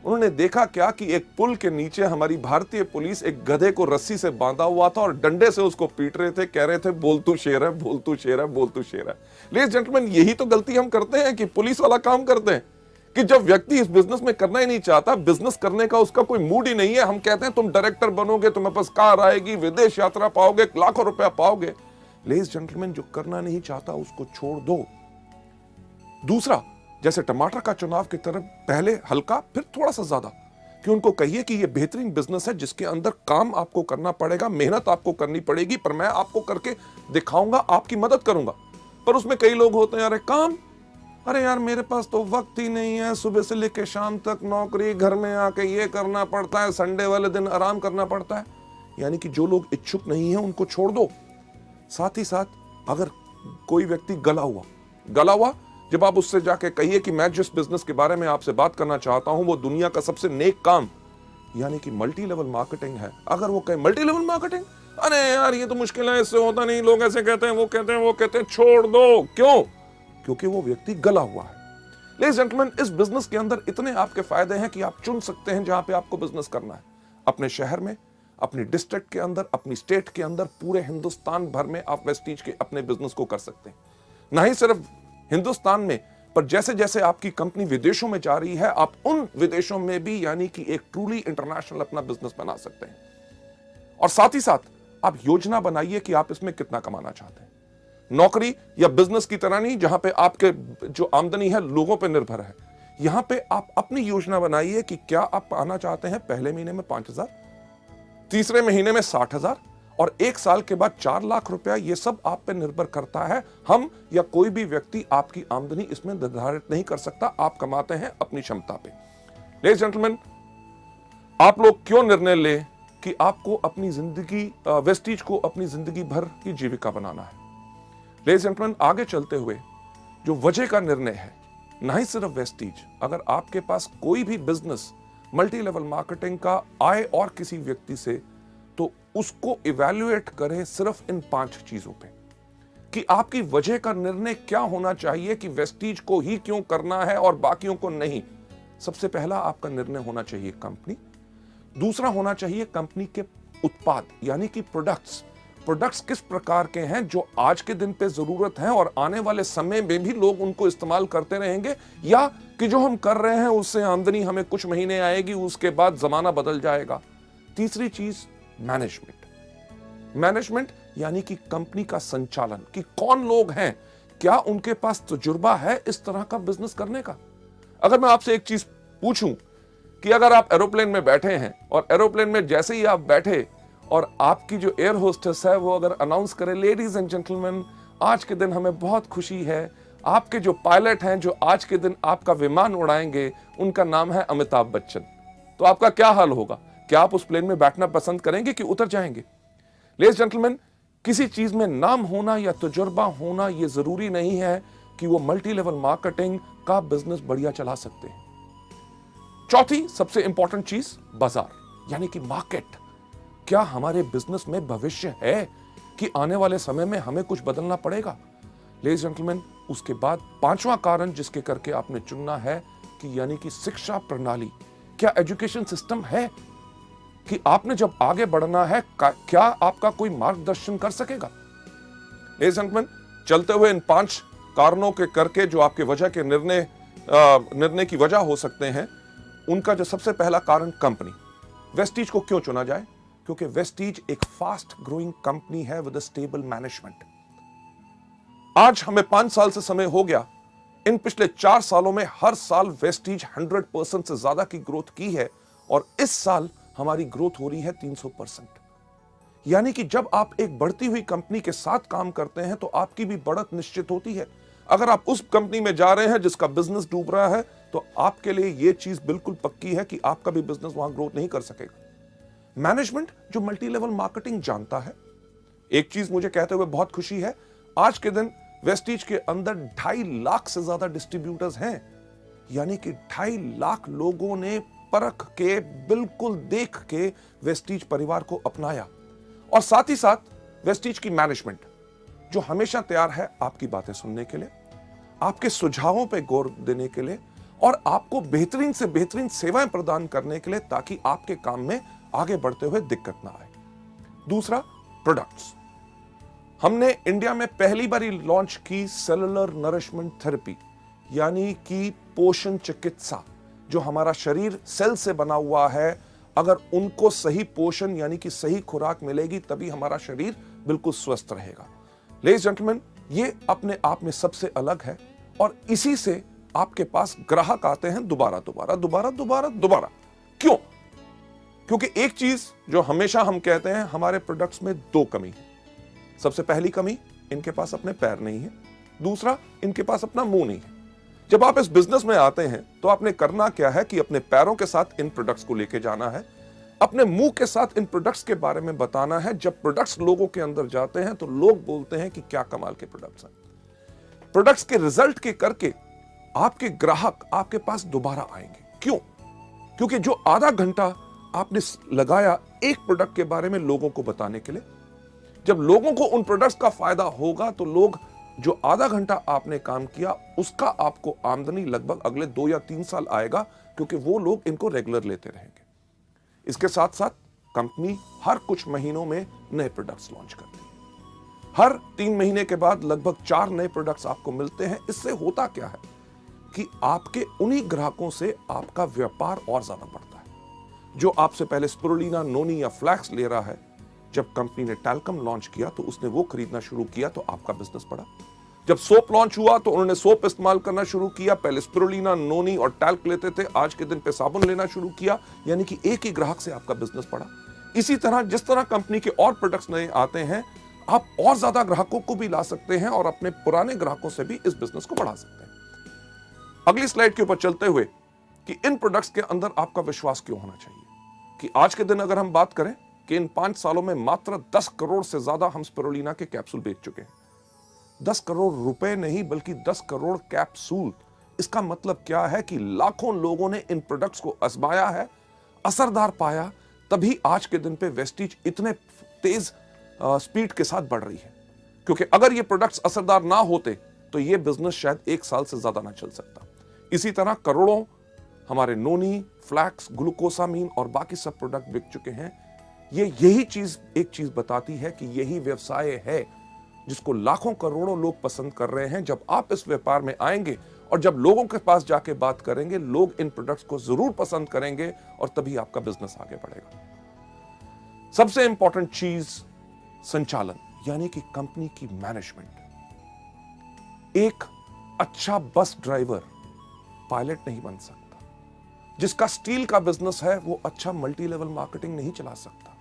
उन्होंने देखा क्या कि एक पुल के नीचे हमारी भारतीय पुलिस एक गधे को रस्सी से बांधा हुआ था और डंडे से उसको पीट रहे थे, कह रहे थे बोल तू शेर है, बोल तू शेर है, बोल तू शेर है। लेडीज जेंटलमैन, यही तो गलती हम करते हैं कि पुलिस वाला काम करते हैं कि जब व्यक्ति इस बिजनेस में करना ही नहीं चाहता, बिजनेस करने का उसका कोई मूड ही नहीं है, हम कहते हैं तुम डायरेक्टर बनोगे, तुम्हारे पास कार आएगी, विदेश यात्रा पाओगे, लाखों रुपया पाओगे। लेडीज जेंटलमैन, जो करना नहीं चाहता उसको छोड़ दो। दूसरा, जैसे टमाटर का चुनाव की तरफ, पहले हल्का फिर थोड़ा सा ज्यादा, कि उनको कहिए कि ये बेहतरीन बिजनेस है जिसके अंदर काम आपको करना पड़ेगा, मेहनत आपको करनी पड़ेगी, पर मैं आपको करके दिखाऊंगा, आपकी मदद करूंगा। पर उसमें कई लोग होते हैं, अरे काम, अरे यार मेरे पास तो वक्त ही नहीं है, सुबह से लेकर शाम तक नौकरी, घर में आके ये करना पड़ता है, संडे वाले दिन आराम करना पड़ता है। यानी कि जो लोग इच्छुक नहीं है उनको छोड़ दो। साथ ही साथ अगर कोई व्यक्ति गला हुआ, जब आप उससे जाके कहिए कि मैं जिस बिजनेस के बारे में आपसे बात करना चाहता हूं वो दुनिया का सबसे नेक काम यानी कि मल्टी लेवल मार्केटिंग है, अगर वो कहे मल्टी लेवल मार्केटिंग, अरे यार ये तो मुश्किल है, इससे होता नहीं, लोग ऐसे कहते हैं, वो कहते हैं, छोड़ दो। क्यों? क्योंकि वो व्यक्ति गला हुआ है। लेडीज जेंटलमैन, इस बिजनेस के अंदर इतने आपके फायदे हैं कि आप चुन सकते हैं जहां पे आपको बिजनेस करना है। अपने शहर में, अपनी डिस्ट्रिक्ट के अंदर, अपनी स्टेट के अंदर, पूरे हिंदुस्तान भर में आप वेस्टीज के अपने बिजनेस को कर सकते हैं। ना ही सिर्फ हिंदुस्तान में, पर जैसे जैसे आपकी कंपनी विदेशों में जा रही है, आप उन विदेशों में भी यानी कि एक ट्रूली इंटरनेशनल अपना बिजनेस बना सकते हैं। और साथ ही साथ आप योजना बनाइए कि आप इसमें कितना कमाना चाहते हैं। नौकरी या बिजनेस की तरह नहीं जहां पे आपके जो आमदनी है लोगों पे निर्भर है। यहां पे आप अपनी योजना बनाइए कि क्या आप पाना चाहते हैं पहले महीने में 5,000, तीसरे महीने में 60,000 और 1 साल के बाद 4 लाख रुपया। ये सब आप पे निर्भर करता है। हम या कोई भी व्यक्ति आपकी आमदनी इसमें निर्धारित नहीं कर सकता। आप कमाते हैं अपनी क्षमता पे। लेडीज जेंटलमैन, आप लोग क्यों निर्णय ले कि आपको अपनी जिंदगी, वेस्टीज को अपनी जिंदगी भर की जीविका बनाना है। लेडीज जेंटलमैन, आगे चलते हुए जो वजह का निर्णय है, ना ही सिर्फ वेस्टीज, अगर आपके पास कोई भी बिजनेस मल्टी लेवल मार्केटिंग का आए और किसी व्यक्ति से, तो उसको इवैल्यूएट करें सिर्फ इन 5 चीजों पे कि आपकी वजह का निर्णय क्या होना चाहिए कि वेस्टीज को ही क्यों करना है और बाकियों को नहीं। सबसे पहला आपका निर्णय होना चाहिए कंपनी। दूसरा होना चाहिए कंपनी के उत्पाद यानी कि प्रोडक्ट्स किस प्रकार के हैं जो आज के दिन पे जरूरत है और आने वाले समय में भी लोग उनको इस्तेमाल करते रहेंगे, या कि जो हम कर रहे हैं उससे आमदनी हमें कुछ महीने आएगी, उसके बाद जमाना बदल जाएगा। तीसरी चीज मैनेजमेंट यानी कि कंपनी का संचालन, कि कौन लोग हैं, क्या उनके पास तजुर्बा है इस तरह का बिजनेस करने का। अगर मैं आपसे एक चीज पूछूं कि अगर आप एरोप्लेन में बैठे हैं और एरोप्लेन में जैसे ही आप बैठे और आपकी जो एयर होस्टेस है वो अगर अनाउंस करे, लेडीज एंड जेंटलमैन, आज के दिन हमें बहुत खुशी है, आपके जो पायलट हैं जो आज के दिन आपका विमान उड़ाएंगे उनका नाम है अमिताभ बच्चन, तो आपका क्या हाल होगा? क्या आप उस प्लेन में बैठना पसंद करेंगे कि उतर जाएंगे? लेडीज जेंटलमैन, किसी चीज में नाम होना या तजुर्बा होना ये जरूरी नहीं है कि वो मल्टी लेवल मार्केटिंग का बिजनेस बढ़िया चला सकते हैं। चौथी सबसे इंपॉर्टेंट चीज, बाजार यानी कि मार्केट। क्या हमारे बिजनेस में भविष्य है कि आने वाले समय में हमें कुछ बदलना पड़ेगा? लेडीज जेंटलमैन, उसके बाद 5वां कारण जिसके करके आपने चुनना है कि यानी कि शिक्षा प्रणाली। क्या एजुकेशन सिस्टम है कि आपने जब आगे बढ़ना है क्या आपका कोई मार्गदर्शन कर सकेगा? लेडीज जेंटलमैन, चलते हुए इन 5 कारणों के करके जो आपके वजह के निर्णय की वजह हो सकते हैं, उनका जो सबसे पहला कारण कंपनी। वेस्टीज को क्यों चुना जाए? क्योंकि वेस्टीज एक फास्ट ग्रोइंग कंपनी है विद अ स्टेबल मैनेजमेंट। आज हमें 5 साल से समय हो गया, इन पिछले 4 सालों में हर साल वेस्टीज 100% से ज्यादा की ग्रोथ की है और इस साल हमारी ग्रोथ हो रही है 300%। यानी कि जब आप एक बढ़ती हुई कंपनी के साथ काम करते हैं तो आपकी भी बढ़त निश्चित होती है। अगर आप उस कंपनी में जा रहे हैं जिसका बिजनेस डूब रहा है तो आपके लिए यह चीज बिल्कुल पक्की है कि आपका भी बिजनेस वहां ग्रोथ नहीं कर सकेगा। मैनेजमेंट जो मल्टी लेवल मार्केटिंग जानता है, एक चीज मुझे कहते हुए बहुत खुशी है, आज के दिन वेस्टीज के अंदर 2.5 लाख से ज्यादा डिस्ट्रीब्यूटर्स हैं। यानी कि 2.5 लाख लोगों ने परख के, बिल्कुल देख के वेस्टीज परिवार को अपनाया। और साथ ही साथ वेस्टीज की मैनेजमेंट जो हमेशा तैयार है आपकी बातें सुनने के लिए, आपके सुझावों पे गौर देने के लिए और आपको बेहतरीन से बेहतरीन सेवाएं प्रदान करने के लिए, ताकि आपके काम में आगे बढ़ते हुए दिक्कत ना आए। दूसरा, प्रोडक्ट्स। हमने इंडिया में पहली बार लॉन्च की सेलुलर नरिशमेंट थेरेपी, यानी कि पोषण चिकित्सा। जो हमारा शरीर सेल से बना हुआ है, अगर उनको सही पोषण यानी कि सही खुराक मिलेगी, तभी हमारा शरीर बिल्कुल स्वस्थ रहेगा। लेडीज जेंटलमैन, ये अपने आप में सबसे अलग है, और इसी से आपके पास ग्राहक आते हैं दोबारा दोबारा दोबारा दोबारा दोबारा। क्यों? क्योंकि एक चीज जो हमेशा हम कहते हैं, हमारे प्रोडक्ट्स में दो कमी है। सबसे पहली कमी, इनके पास अपने पैर नहीं है। दूसरा, इनके पास अपना मुंह नहीं है। जब आप इस बिजनेस में आते हैं तो आपने करना क्या है कि अपने पैरों के साथ इन प्रोडक्ट्स को लेके जाना है, अपने मुंह के साथ इन प्रोडक्ट्स के बारे में बताना है। जब प्रोडक्ट्स लोगों के अंदर जाते हैं तो लोग बोलते हैं कि क्या कमाल के प्रोडक्ट्स हैं। प्रोडक्ट्स के रिजल्ट के करके आपके ग्राहक आपके पास दोबारा आएंगे। क्यों? क्योंकि जो आधा घंटा आपने लगाया एक प्रोडक्ट के बारे में लोगों को बताने के लिए, जब लोगों को उन प्रोडक्ट्स का फायदा होगा तो लोग, जो आधा घंटा आपने काम किया उसका आपको आमदनी लगभग अगले 2 या 3 साल आएगा, क्योंकि वो लोग इनको रेगुलर लेते रहेंगे। इसके साथ साथ कंपनी हर कुछ महीनों में नए प्रोडक्ट्स लॉन्च करती है। हर 3 महीने के बाद लगभग 4 नए प्रोडक्ट्स आपको मिलते हैं। इससे होता क्या है कि आपके उन्हीं ग्राहकों से आपका व्यापार और ज्यादा बढ़ता है। जो आपसे पहले स्पिरुलिना, नोनी या फ्लैक्स ले रहा है, जब कंपनी ने टैल्कम लॉन्च किया तो उसने वो खरीदना शुरू किया तो आपका बिजनेस बढ़ा। जब सोप लॉन्च हुआ तो उन्होंने सोप इस्तेमाल करना शुरू किया। पहले स्पिरुलिना, नोनी और टैल्क लेते थे, आज के दिन पे साबुन लेना शुरू किया, यानी कि एक ही ग्राहक से आपका बिजनेस बढ़ा। इसी तरह जिस तरह कंपनी के और प्रोडक्ट्स नए आते हैं, आप और ज्यादा ग्राहकों को भी ला सकते हैं और अपने पुराने ग्राहकों से भी इस बिजनेस को बढ़ा सकते हैं। अगली स्लाइड के ऊपर चलते हुए कि इन प्रोडक्ट्स के अंदर आपका विश्वास क्यों होना चाहिए, कि आज के दिन अगर हम बात करें कि इन 5 सालों में मात्र 10 करोड़ से ज्यादा हम स्पिरुलिना के कैप्सूल बेच चुके हैं। 10 करोड़ रुपए नहीं, बल्कि 10 करोड़ कैप्सूल। इसका मतलब क्या है कि लाखों लोगों ने इन प्रोडक्ट्स को आजमाया है, असरदार पाया, तभी आज के दिन पे वेस्टीज इतने तेज स्पीड के साथ बढ़ रही है। क्योंकि अगर ये प्रोडक्ट्स असरदार ना होते तो ये बिजनेस शायद 1 साल से ज्यादा ना चल सकता। इसी तरह करोड़ों हमारे नोनी, फ्लैक्स, ग्लूकोसामीन और बाकी सब प्रोडक्ट बिक चुके हैं। यही चीज एक चीज बताती है कि यही व्यवसाय है जिसको लाखों करोड़ों लोग पसंद कर रहे हैं। जब आप इस व्यापार में आएंगे और जब लोगों के पास जाके बात करेंगे, लोग इन प्रोडक्ट्स को जरूर पसंद करेंगे और तभी आपका बिजनेस आगे बढ़ेगा। सबसे इंपॉर्टेंट चीज संचालन, यानी कि कंपनी की मैनेजमेंट। एक अच्छा बस ड्राइवर पायलट नहीं बन सकता। जिसका स्टील का बिजनेस है वो अच्छा मल्टी लेवल मार्केटिंग नहीं चला सकता।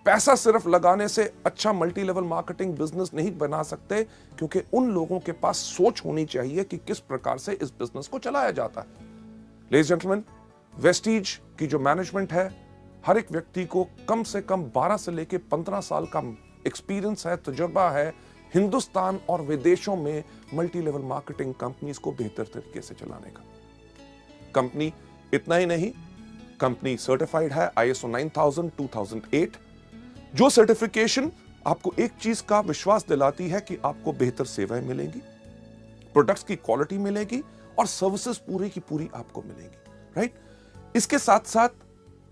पैसा सिर्फ लगाने से अच्छा मल्टी लेवल मार्केटिंग बिजनेस नहीं बना सकते, क्योंकि उन लोगों के पास सोच होनी चाहिए कि किस प्रकार से इस बिजनेस को चलाया जाता है। लेडीज जेंटलमैन, वेस्टीज की जो मैनेजमेंट है, हर एक व्यक्ति को कम से कम 12 से लेकर 15 साल का एक्सपीरियंस है, तजुर्बा है हिंदुस्तान और विदेशों में मल्टी लेवल मार्केटिंग कंपनीज को बेहतर तरीके से चलाने का। कंपनी इतना ही नहीं, कंपनी सर्टिफाइड है ISO 9000 2008, जो सर्टिफिकेशन आपको एक चीज का विश्वास दिलाती है कि आपको बेहतर सेवाएं मिलेंगी, प्रोडक्ट्स की क्वालिटी मिलेगी और सर्विसेज पूरी की पूरी आपको मिलेंगी, राइट। इसके साथ साथ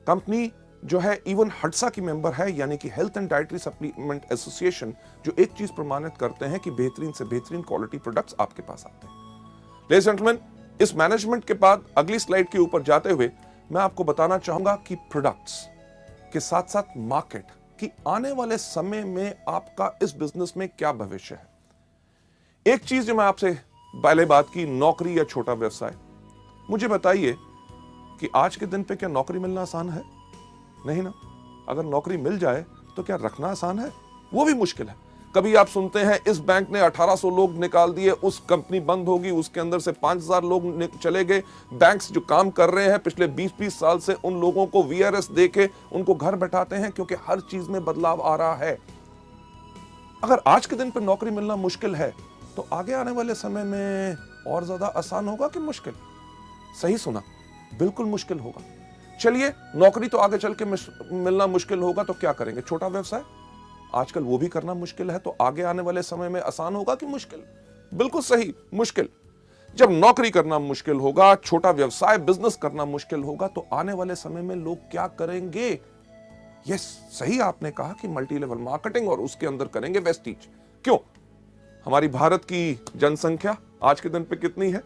कंपनी जो है इवन हडसा की मेंबर है, यानी कि health and dietary supplement association, जो एक चीज प्रमाणित करते हैं कि बेहतरीन से बेहतरीन क्वालिटी प्रोडक्ट्स आपके पास आते हैं। लेडीज एंड जेंटलमैन, इस मैनेजमेंट के बाद अगली स्लाइड के ऊपर जाते हुए मैं आपको बताना चाहूंगा कि प्रोडक्ट्स के साथ साथ मार्केट कि आने वाले समय में आपका इस बिजनेस में क्या भविष्य है। एक चीज जो मैं आपसे पहले बात की, नौकरी या छोटा व्यवसाय। मुझे बताइए कि आज के दिन पे क्या नौकरी मिलना आसान है? नहीं ना। अगर नौकरी मिल जाए तो क्या रखना आसान है? वो भी मुश्किल है। कभी आप सुनते हैं इस बैंक ने 1800 लोग निकाल दिए, उस कंपनी बंद होगी, उसके अंदर से 5000 लोग चले गए। बैंक्स जो काम कर रहे हैं पिछले 20-20 साल से, उन लोगों को VRS देके उनको घर बैठाते हैं, क्योंकि हर चीज में बदलाव आ रहा है। अगर आज के दिन पर नौकरी मिलना मुश्किल है तो आगे आने वाले समय में और ज्यादा आसान होगा कि मुश्किल? सही सुना, बिल्कुल मुश्किल होगा। चलिए, नौकरी तो आगे चल के मिलना मुश्किल होगा तो क्या करेंगे? छोटा व्यवसाय आजकल वो भी करना मुश्किल है, तो आगे आने वाले समय में आसान होगा कि मुश्किल? बिल्कुल सही, मुश्किल। जब नौकरी करना मुश्किल होगा, छोटा व्यवसाय बिजनेस करना मुश्किल होगा, तो आने वाले समय में लोग क्या करेंगे? यस, सही आपने कहा कि मल्टी लेवल मार्केटिंग, और उसके अंदर करेंगे वेस्टीज। क्यों? हमारी भारत की जनसंख्या आज के दिन पे कितनी है?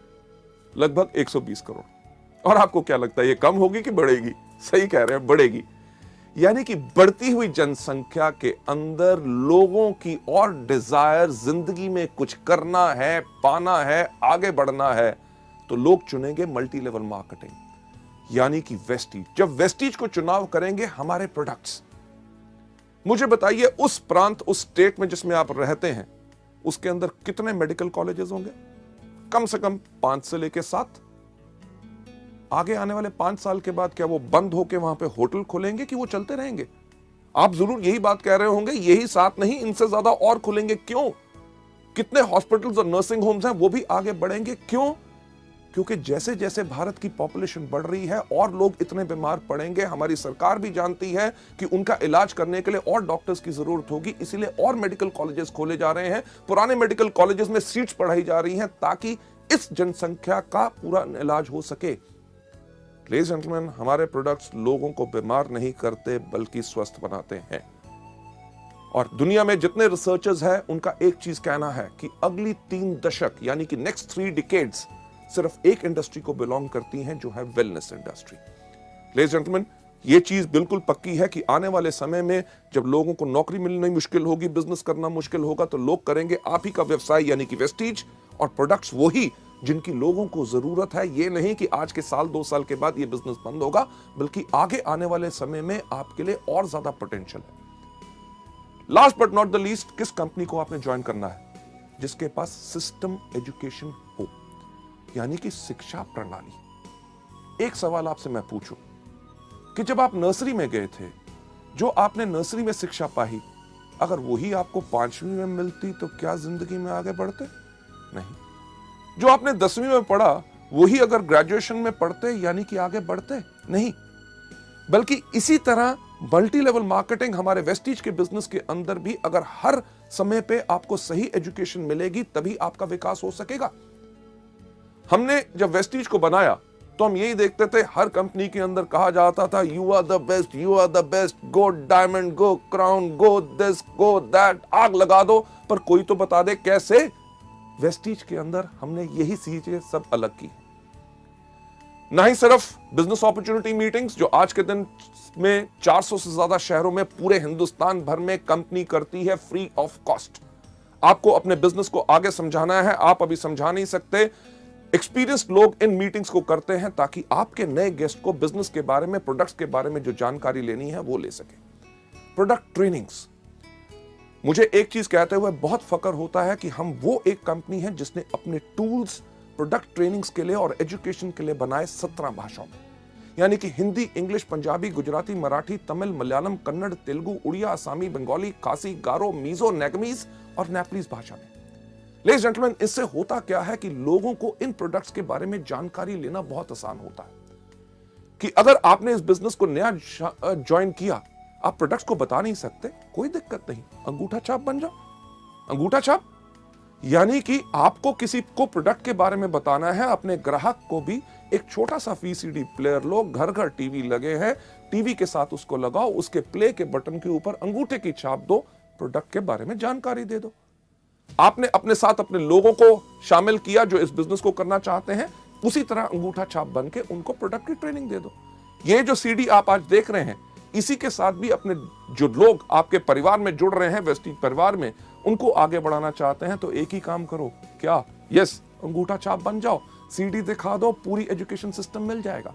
लगभग 120 करोड़। और आपको क्या लगता है, ये कम होगी कि बढ़ेगी? सही कह रहे हैं, बढ़ेगी। यानी कि बढ़ती हुई जनसंख्या के अंदर लोगों की और डिजायर, जिंदगी में कुछ करना है, पाना है, आगे बढ़ना है, तो लोग चुनेंगे मल्टी लेवल मार्केटिंग, यानी कि वेस्टीज। जब वेस्टीज को चुनाव करेंगे हमारे प्रोडक्ट्स, मुझे बताइए उस प्रांत, उस स्टेट में जिसमें आप रहते हैं, उसके अंदर कितने मेडिकल कॉलेजेस होंगे? कम से कम 5 से लेकर 7। आगे आने वाले 5 साल के बाद क्या वो बंद होकर वहां पे होटल खोलेंगे कि वो चलते रहेंगे? आप जरूर यही बात कह रहे होंगे, यही 7 नहीं, इनसे ज्यादा और खुलेंगे। क्यों? कितने हॉस्पिटल्स और नर्सिंग होम्स हैं, वो भी आगे बढ़ेंगे। क्यों? क्योंकि जैसे जैसे भारत की पॉपुलेशन बढ़ रही है और लोग इतने बीमार पड़ेंगे, हमारी सरकार भी जानती है कि उनका इलाज करने के लिए और डॉक्टर्स की जरूरत होगी, इसीलिए और मेडिकल कॉलेजेस खोले जा रहे हैं। पुराने मेडिकल कॉलेजेस में सीट्स बढ़ाई जा रही हैं ताकि इस जनसंख्या का पूरा इलाज हो सके। लेडीज एंड जेंटलमैन, हमारे प्रोडक्ट्स लोगों को बीमार नहीं करते बल्कि स्वस्थ बनाते हैं। और दुनिया में जितने रिसर्चर्स हैं, उनका एक चीज कहना है कि अगली 3 दशक यानी कि नेक्स्ट 3 डिकेड्स सिर्फ एक इंडस्ट्री को बिलोंग करती हैं, जो है wellness industry. Ladies and gentleman, ये चीज बिल्कुल पक्की है कि आने वाले समय में जब लोगों को नौकरी मिलनी मुश्किल होगी, बिजनेस करना मुश्किल होगा, तो लोग करेंगे आप ही का व्यवसाय यानी कि वेस्टीज, और प्रोडक्ट्स वही जिनकी लोगों को जरूरत है। ये नहीं कि आज के साल 2 साल के बाद ये बिजनेस बंद होगा, बल्कि आगे आने वाले समय में आपके लिए और ज्यादा पोटेंशियल है। Last but not the least, किस कंपनी को आपने ज्वाइन करना है? जिसके पास सिस्टम एजुकेशन हो, यानी कि शिक्षा प्रणाली। एक सवाल आपसे मैं पूछूं कि जब आप नर्सरी में गए थे, जो आपने नर्सरी में शिक्षा पाई, अगर वही आपको 5वीं में मिलती तो क्या जिंदगी में आगे बढ़ते? नहीं। जो आपने 10वीं में पढ़ा, वही अगर ग्रेजुएशन में पढ़ते यानी कि आगे बढ़ते? नहीं। बल्कि इसी तरह मल्टी लेवल मार्केटिंग, हमारे वेस्टीज के बिजनेस के अंदर भी अगर हर समय पे आपको सही एजुकेशन मिलेगी, तभी आपका विकास हो सकेगा। हमने जब वेस्टीज को बनाया तो हम यही देखते थे, हर कंपनी के अंदर कहा जाता था, you are the best, you are the best, go diamond, go crown, go this, go that, आग लगा दो, पर कोई तो बता दे कैसे। वेस्टीज के अंदर हमने यही चीजें सब अलग की। ना ही सिर्फ बिजनेस अपॉर्चुनिटी मीटिंग्स, जो आज के दिन में 400 से ज्यादा शहरों में पूरे हिंदुस्तान भर में कंपनी करती है फ्री ऑफ कॉस्ट। आपको अपने बिजनेस को आगे समझाना है, आप अभी समझा नहीं सकते, एक्सपीरियंस्ड लोग इन मीटिंग्स को करते हैं ताकि आपके नए गेस्ट को बिजनेस के बारे में, प्रोडक्ट्स के बारे में जो जानकारी लेनी है वो ले सके। प्रोडक्ट ट्रेनिंग्स, मुझे एक चीज कहते हुए बहुत फक्र होता है कि हम वो एक कंपनी है जिसने अपने टूल्स प्रोडक्ट ट्रेनिंग्स के लिए और एजुकेशन के लिए बनाए 17 भाषाओं में, यानी कि हिंदी, इंग्लिश, पंजाबी, गुजराती, मराठी, तमिल, मलयालम, कन्नड़, तेलुगु, उड़िया, असमी, बंगाली, खासी, गारो, मीजो, नेगमीज और नेपलीज भाषा में। लेडीज एंड जेंटलमैन, इससे होता क्या है कि लोगों को इन प्रोडक्ट्स के बारे में जानकारी लेना बहुत आसान होता है कि अगर आपने इस बिजनेस को नया ज्वाइन किया, आप प्रोडक्ट्स को बता नहीं सकते, कोई दिक्कत नहीं, अंगूठा छाप बन जाओ। अंगूठा छाप यानी कि आपको किसी को प्रोडक्ट के बारे में बताना है, अपने ग्राहक को भी एक छोटा सा वीसीडी प्लेयर लो, घर घर टीवी लगे हैं, टीवी के साथ उसको लगाओ, उसके प्ले के बटन के ऊपर अंगूठे की छाप दो, प्रोडक्ट के बारे में जानकारी दे दो। आपने अपने साथ अपने लोगों को शामिल किया जो इस बिजनेस को करना चाहते हैं, उसी तरह अंगूठा छाप बन के उनको प्रोडक्ट की ट्रेनिंग दे दो। ये जो सीडी आप आज देख रहे हैं, इसी के साथ भी अपने जो लोग आपके परिवार में जुड़ रहे हैं, वेस्टीज परिवार में, उनको आगे बढ़ाना चाहते हैं, तो एक ही काम करो, क्या? यस, अंगूठा छाप बन जाओ, सीडी दिखा दो, पूरी एजुकेशन सिस्टम मिल जाएगा।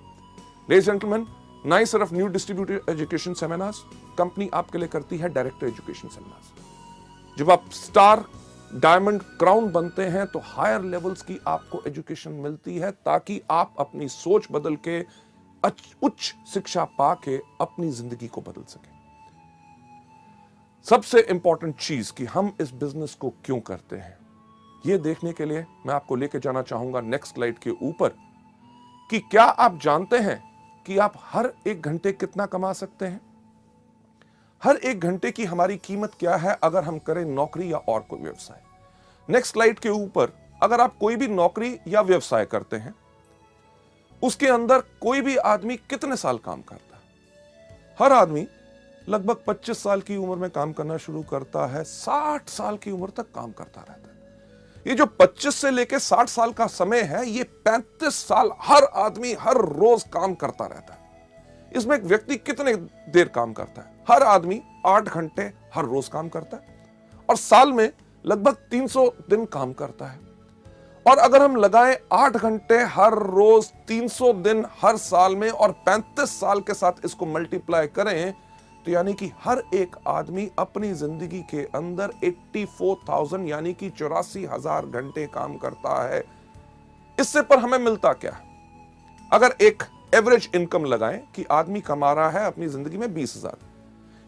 लेडीज एंड जेंटलमैन, ना ही सिर्फ new distributor education seminars, company आपके लिए करती है डायरेक्टर एजुकेशन सेमिनार्स। जब आप स्टार, डायमंड, क्राउन बनते हैं तो हायर लेवल्स की आपको एजुकेशन मिलती है ताकि आप अपनी सोच बदल के उच्च शिक्षा पाके अपनी जिंदगी को बदल सकें। सबसे इंपॉर्टेंट चीज कि हम इस बिजनेस को क्यों करते हैं, यह देखने के लिए मैं आपको लेके जाना चाहूंगा नेक्स्ट स्लाइड के ऊपर कि क्या आप जानते हैं कि आप हर 1 घंटे कितना कमा सकते हैं? हर 1 घंटे की हमारी कीमत क्या है अगर हम करें नौकरी या और कोई व्यवसाय। नेक्स्ट स्लाइड के ऊपर अगर आप कोई भी नौकरी या व्यवसाय करते हैं, उसके अंदर कोई भी आदमी कितने साल काम करता है? हर आदमी लगभग 25 साल की उम्र में काम करना शुरू करता है, 60 साल की उम्र तक काम करता रहता है। ये जो 25 से लेकर 60 साल का समय है, ये 35 साल हर आदमी हर रोज काम करता रहता है। इसमें एक व्यक्ति कितने देर काम करता है? हर आदमी 8 घंटे हर रोज काम करता है और साल में लगभग 300 दिन काम करता है। और अगर हम लगाएं 8 घंटे हर रोज, 300 दिन हर साल में और 35 साल के साथ इसको मल्टीप्लाई करें, तो यानी कि हर एक आदमी अपनी जिंदगी के अंदर 84,000 यानी कि 84,000 घंटे काम करता है। इससे पर हमें मिलता क्या है? अगर एक एवरेज इनकम लगाएं कि आदमी कमा रहा है अपनी जिंदगी में 20,000,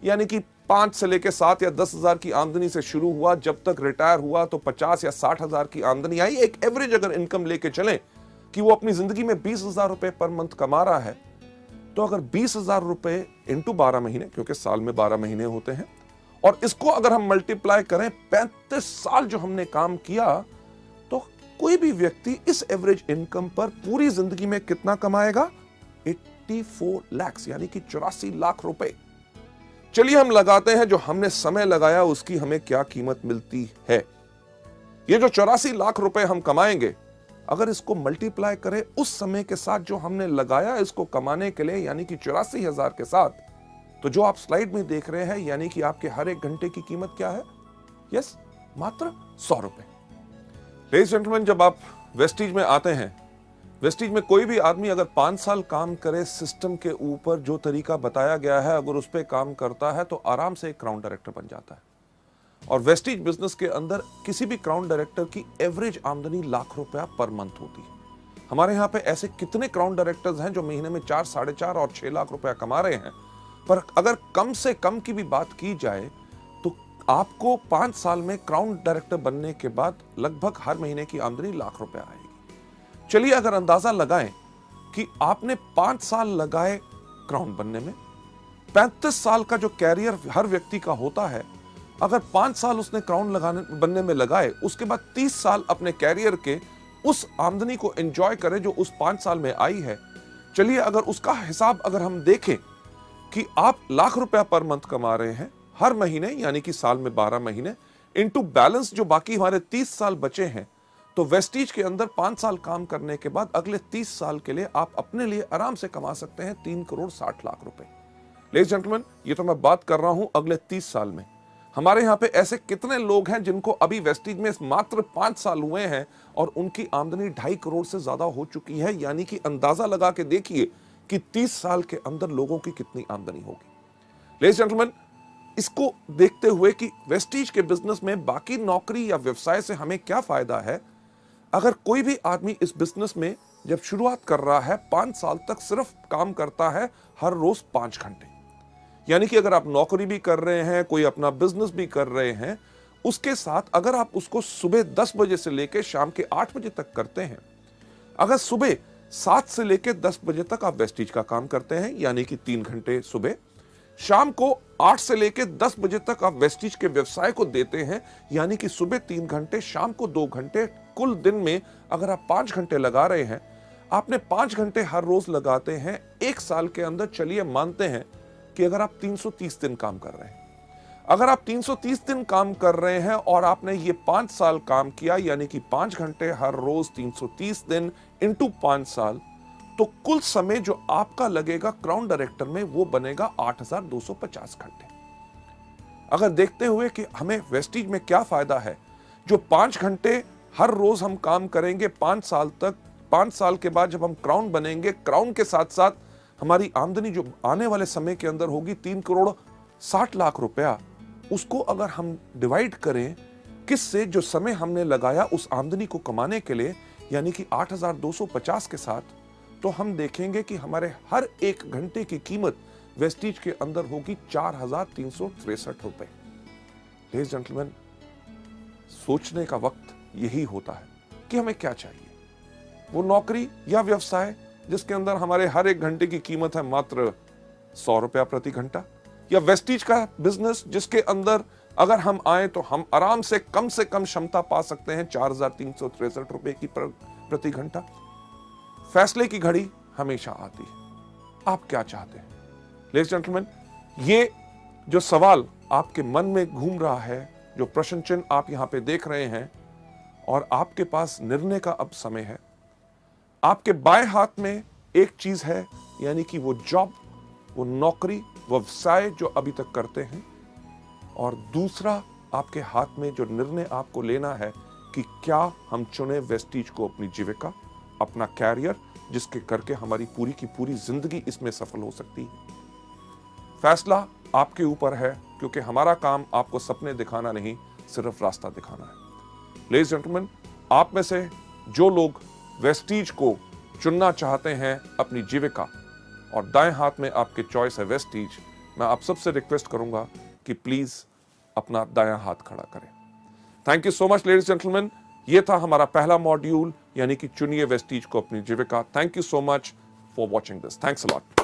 यानी कि 5 से लेकर 7 या 10,000 की आमदनी से शुरू हुआ, जब तक रिटायर हुआ तो 50 या 60,000 की आमदनी आई। एक एवरेज अगर इनकम लेके चलें कि वो अपनी जिंदगी में 20,000 रुपए पर मंथ कमा रहा है, तो अगर 20,000 रुपए इंटू 12 महीने, क्योंकि साल में 12 महीने होते हैं, और इसको अगर हम मल्टीप्लाई करें 35 साल जो हमने काम किया, तो कोई भी व्यक्ति इस एवरेज इनकम पर पूरी जिंदगी में कितना कमाएगा? 84 लाख यानी कि 84 लाख रुपए। चलिए हम लगाते हैं जो हमने समय लगाया उसकी हमें क्या कीमत मिलती है। ये जो 84 लाख रुपए हम कमाएंगे, अगर इसको मल्टीप्लाई करें उस समय के साथ जो हमने लगाया इसको कमाने के लिए, यानी कि 84,000 के साथ, तो जो आप स्लाइड में देख रहे हैं, यानी कि आपके हर एक घंटे की कीमत क्या है? यस, मात्र 100 रुपए। लेडीज जेंटलमैन, जब आप वेस्टीज में आते हैं, वेस्टीज में कोई भी आदमी अगर 5 साल काम करे सिस्टम के ऊपर जो तरीका बताया गया है, अगर उस पर काम करता है तो आराम से एक क्राउन डायरेक्टर बन जाता है। और वेस्टीज बिजनेस के अंदर किसी भी क्राउन डायरेक्टर की एवरेज आमदनी लाख रुपया पर मंथ होती है। हमारे यहाँ पे ऐसे कितने क्राउन डायरेक्टर्स हैं जो महीने में 4, 4.5 और 6 लाख रुपया कमा रहे हैं। पर अगर कम से कम की भी बात की जाए तो आपको 5 साल में क्राउन डायरेक्टर बनने के बाद लगभग हर महीने की आमदनी लाख रुपया आएगी। चलिए अगर अंदाजा लगाएं कि आपने 5 साल लगाए क्राउन बनने में, 35 साल का जो कैरियर हर व्यक्ति का होता है, अगर 5 साल उसने क्राउन बनने में लगाए, उसके बाद 30 साल अपने कैरियर के उस आमदनी को एंजॉय करे जो उस 5 साल में आई है। चलिए अगर उसका हिसाब अगर हम देखें कि आप लाख रुपया पर मंथ कमा रहे हैं हर महीने, यानी कि साल में 12 महीने, इनटू बैलेंस जो बाकी हमारे 30 साल बचे हैं, तो वेस्टीज के अंदर 5 साल काम करने के बाद अगले 30 साल के लिए आप अपने लिए आराम से कमा सकते हैं 3 करोड़ 60 लाख रुपए। लेडीज जेंटलमैन, ये तो मैं बात कर रहा हूं अगले 30 साल में। हमारे यहाँ पे ऐसे कितने लोग हैं जिनको अभी वेस्टीज में मात्र 5 साल हुए हैं और उनकी आमदनी 2.5 करोड़ से ज्यादा हो चुकी है, यानी कि अंदाजा लगा के देखिए कि 30 साल के अंदर लोगों की कितनी आमदनी होगी। लेडीज जेंटलमैन, इसको देखते हुए कि वेस्टीज के बिजनेस में बाकी नौकरी या व्यवसाय से हमें क्या फायदा है, अगर कोई भी आदमी इस बिजनेस में जब शुरुआत कर रहा है 5 साल तक सिर्फ काम करता है हर रोज 5 घंटे, यानी कि अगर आप नौकरी भी कर रहे हैं, कोई अपना बिजनेस भी कर रहे हैं, उसके साथ अगर आप उसको सुबह 10 बजे से लेकर शाम के 8 बजे तक करते हैं, अगर सुबह 7 से लेकर 10 बजे तक आप वेस्टीज का काम करते हैं, यानी कि 3 घंटे सुबह, शाम को 8 से लेकर 10 बजे तक आप वेस्टीज के व्यवसाय को देते हैं, यानी कि सुबह 3 घंटे, शाम को 2 घंटे, कुल दिन में अगर आप 5 घंटे लगा रहे हैं, आपने 5 घंटे हर रोज लगाते हैं, 1 साल के अंदर चलिए मानते हैं कि अगर आप 330 दिन काम कर रहे हैं, अगर आप 330 दिन काम कर रहे हैं और आपने ये 5 साल काम किया, यानी कि 5 घंटे हर रोज 330 दिन इंटू 5 साल, तो कुल समय जो आपका लगेगा क्राउन डायरेक्टर में वो बनेगा 8,250 घंटे। अगर देखते हुए कि हमें वेस्टीज में क्या फायदा है, जो 5 घंटे हर रोज हम काम करेंगे 5 साल तक, 5 साल के बाद जब हम क्राउन बनेंगे, क्राउन के साथ साथ हमारी आमदनी जो आने वाले समय के अंदर होगी 3 करोड़ 60 लाख रुपया, उसको अगर हम डिवाइड करें किससे, जो समय हमने लगाया उस आमदनी को कमाने के लिए, यानी कि 8,250 के साथ, तो हम देखेंगे कि हमारे हर 1 घंटे की कीमत वेस्टीज के अंदर होगी 4,363 रुपए। लेडीज जेंटलमैन, सोचने का वक्त यही होता है कि हमें क्या चाहिए। वो नौकरी या व्यवसाय जिसके अंदर हमारे हर 1 घंटे की कीमत है मात्र 100 रुपया प्रति घंटा, या वेस्टीज का बिजनेस जिसके अंदर अगर हम आए तो हम आराम से कम क्षमता पा सकते हैं 4,363 रुपए की प्रति घंटा। फैसले की घड़ी हमेशा आती है। आप क्या चाहते हैं? लेडीज जेंटलमैन, ये जो सवाल आपके मन में घूम रहा है, जो प्रश्न चिन्ह आप यहां पे देख रहे हैं, और आपके पास निर्णय का अब समय है। आपके बाएं हाथ में एक चीज है, यानी कि वो जॉब, वो नौकरी, वो व्यवसाय जो अभी तक करते हैं, और दूसरा आपके हाथ में जो निर्णय आपको लेना है कि क्या हम चुने वेस्टीज को अपनी जीविका, अपना कैरियर, जिसके करके हमारी पूरी की पूरी जिंदगी इसमें सफल हो सकती है। फैसला आपके ऊपर है, क्योंकि हमारा काम आपको सपने दिखाना नहीं, सिर्फ रास्ता दिखाना है। लेडीज जेंटलमैन, आप में से जो लोग वेस्टीज को चुनना चाहते हैं अपनी जीविका, और दाएं हाथ में आपके चॉइस है वेस्टीज, मैं आप सबसे रिक्वेस्ट करूंगा कि प्लीज अपना दायां हाथ खड़ा करें। Thank you so much ladies gentleman. ये था हमारा पहला मॉड्यूल, यानी कि चुनिए वेस्टीज को अपनी जीविका। Thank you so much for watching this. Thanks a lot.